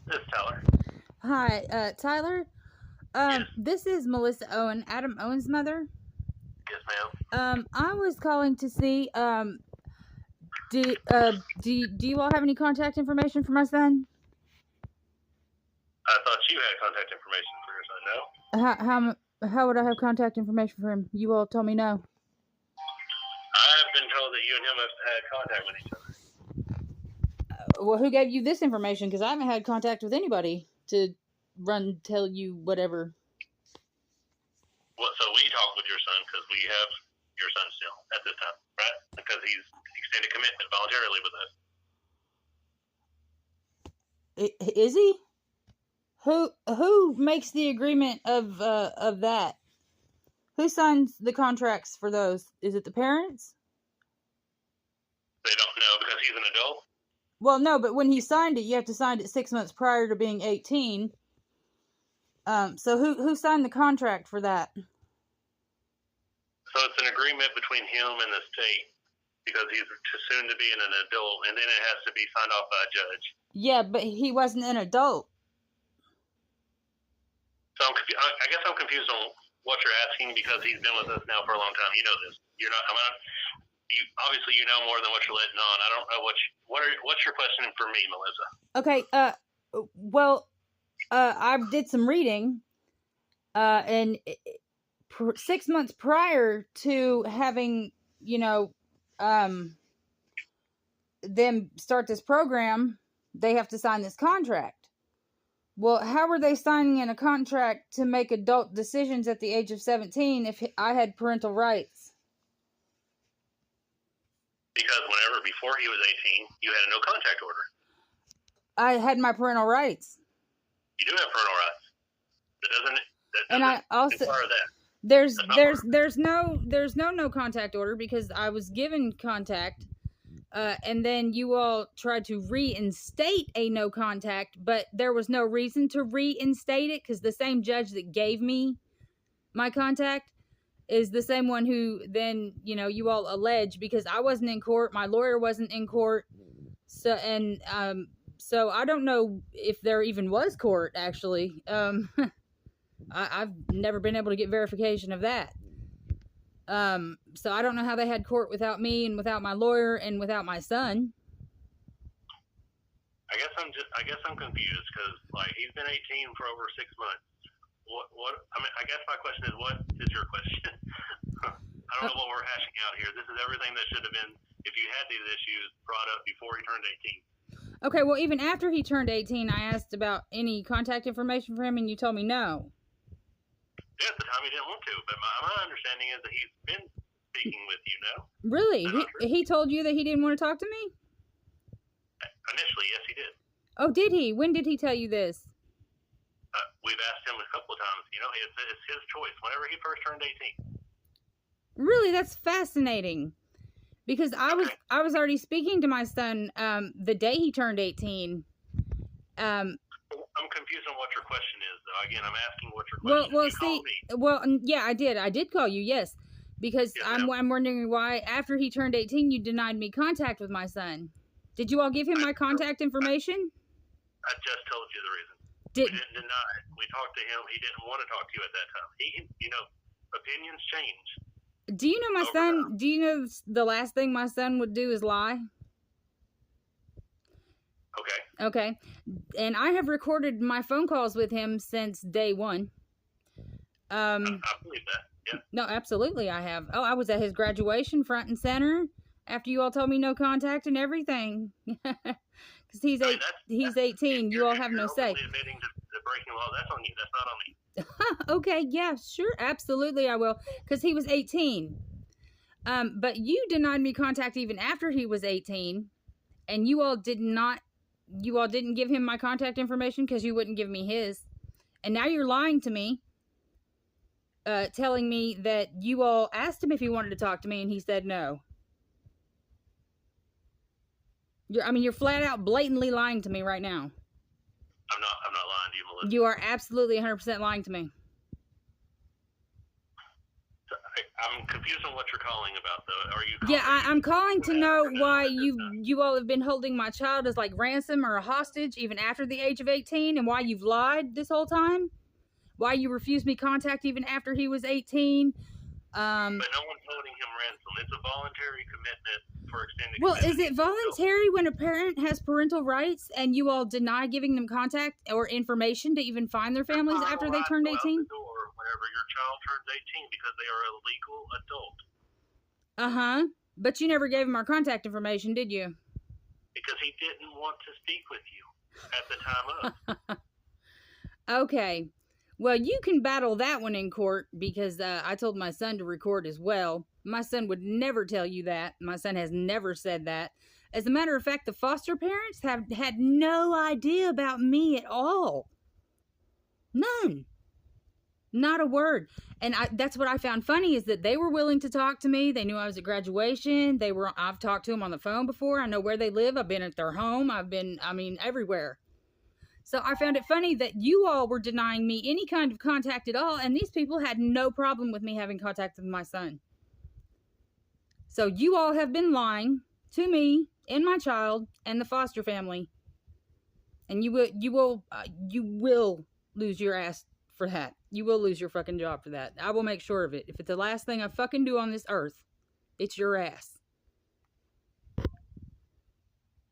This is Tyler. Hi, Tyler. Yes. This is Melissa Owen, Adam Owen's mother. Yes, ma'am. I was calling to see, do you all have any contact information for my son? I thought you had contact information for your son, no? How would I have contact information for him? You all told me no. I've been told that you and him have had contact with each other. Well, who gave you this information? Because I haven't had contact with anybody to tell you whatever. Well, so we talked with your son because we have your son still at this time, right? Because he's extended commitment voluntarily with us. Is he? Who makes the agreement of that? Who signs the contracts for those? Is it the parents? They don't know because he's an adult. Well, no, but when he signed it, you have to sign it 6 months prior to being 18. So who signed the contract for that? So it's an agreement between him and the state because he's soon to be an adult, and then it has to be signed off by a judge. Yeah, but he wasn't an adult. So I guess I'm confused on what you're asking because he's been with us now for a long time. You know this. You're not. Obviously you know more than what you're letting on. I don't know what's your question for me, Melissa? Okay. Well, I did some reading, and 6 months prior to having, them start this program, they have to sign this contract. Well, how were they signing in a contract to make adult decisions at the age of 17 if I had parental rights? Because before he was 18, you had a no contact order. I had my parental rights. You do have parental rights. That doesn't And I also that. There's no contact order because I was given contact, and then you all tried to reinstate a no contact, but there was no reason to reinstate it because the same judge that gave me my contact is the same one who then, you all allege, because I wasn't in court, my lawyer wasn't in court, so I don't know if there even was court, actually. I've never been able to get verification of that. So I don't know how they had court without me and without my lawyer and without my son. I guess I'm confused because he's been 18 for over 6 months. I guess my question is, what is your question? I don't know what we're hashing out here. This is everything that should have been, if you had these issues, brought up before he turned 18. Okay, well, even after he turned 18, I asked about any contact information for him, and you told me no. Yeah, at the time he didn't want to, but my understanding is that he's been speaking with you now. Really? He told you that he didn't want to talk to me? Initially, yes, he did. Oh, did he? When did he tell you this? We've asked him a couple of times. It's his choice. Whenever he first turned 18. Really, that's fascinating. Because I was already speaking to my son the day he turned 18. I'm confused on what your question is, though. Again, I'm asking what your question is. Well, yeah, I did. I did call you, yes. Because yes, I'm wondering why, after he turned 18, you denied me contact with my son. Did you all give him my contact information? I just told you the reason. We didn't deny it. We talked to him. He didn't want to talk to you at that time. Opinions change. Do you know my son? Time. Do you know the last thing my son would do is lie? Okay. And I have recorded my phone calls with him since day one. I believe that. Yeah. No, absolutely I have. Oh, I was at his graduation front and center after you all told me no contact and everything. Because he's 18. You all have no say. Admitting to breaking law, that's on you. That's not on me. Okay, yeah, sure, absolutely I will. Because he was 18. But you denied me contact even after he was 18. And you all didn't give him my contact information because you wouldn't give me his. And now you're lying to me, telling me that you all asked him if he wanted to talk to me and he said no. You're flat out blatantly lying to me right now. I'm not lying to you, Melissa. You are absolutely 100% lying to me. So I'm confused on what you're calling about, though. Are you? Yeah, I'm calling to know why you all have been holding my child as like ransom or a hostage even after the age of 18, and why you've lied this whole time. Why you refused me contact even after he was 18. But no one's holding him ransom. It's a voluntary commitment for extended. Well, is it voluntary when a parent has parental rights and you all deny giving them contact or information to even find their families after they turned 18? Whenever your child turns 18, because they are a legal adult. But you never gave him our contact information, did you? Because he didn't want to speak with you at the time of. Okay. Well, you can battle that one in court because I told my son to record as well. My son would never tell you that. My son has never said that. As a matter of fact, the foster parents have had no idea about me at all. None. Not a word. And that's what I found funny is that they were willing to talk to me. They knew I was at graduation. I've talked to them on the phone before. I know where they live. I've been at their home. Everywhere. So I found it funny that you all were denying me any kind of contact at all, and these people had no problem with me having contact with my son. So you all have been lying to me and my child and the foster family, and you will lose your ass for that. You will lose your fucking job for that. I will make sure of it. If it's the last thing I fucking do on this earth, it's your ass.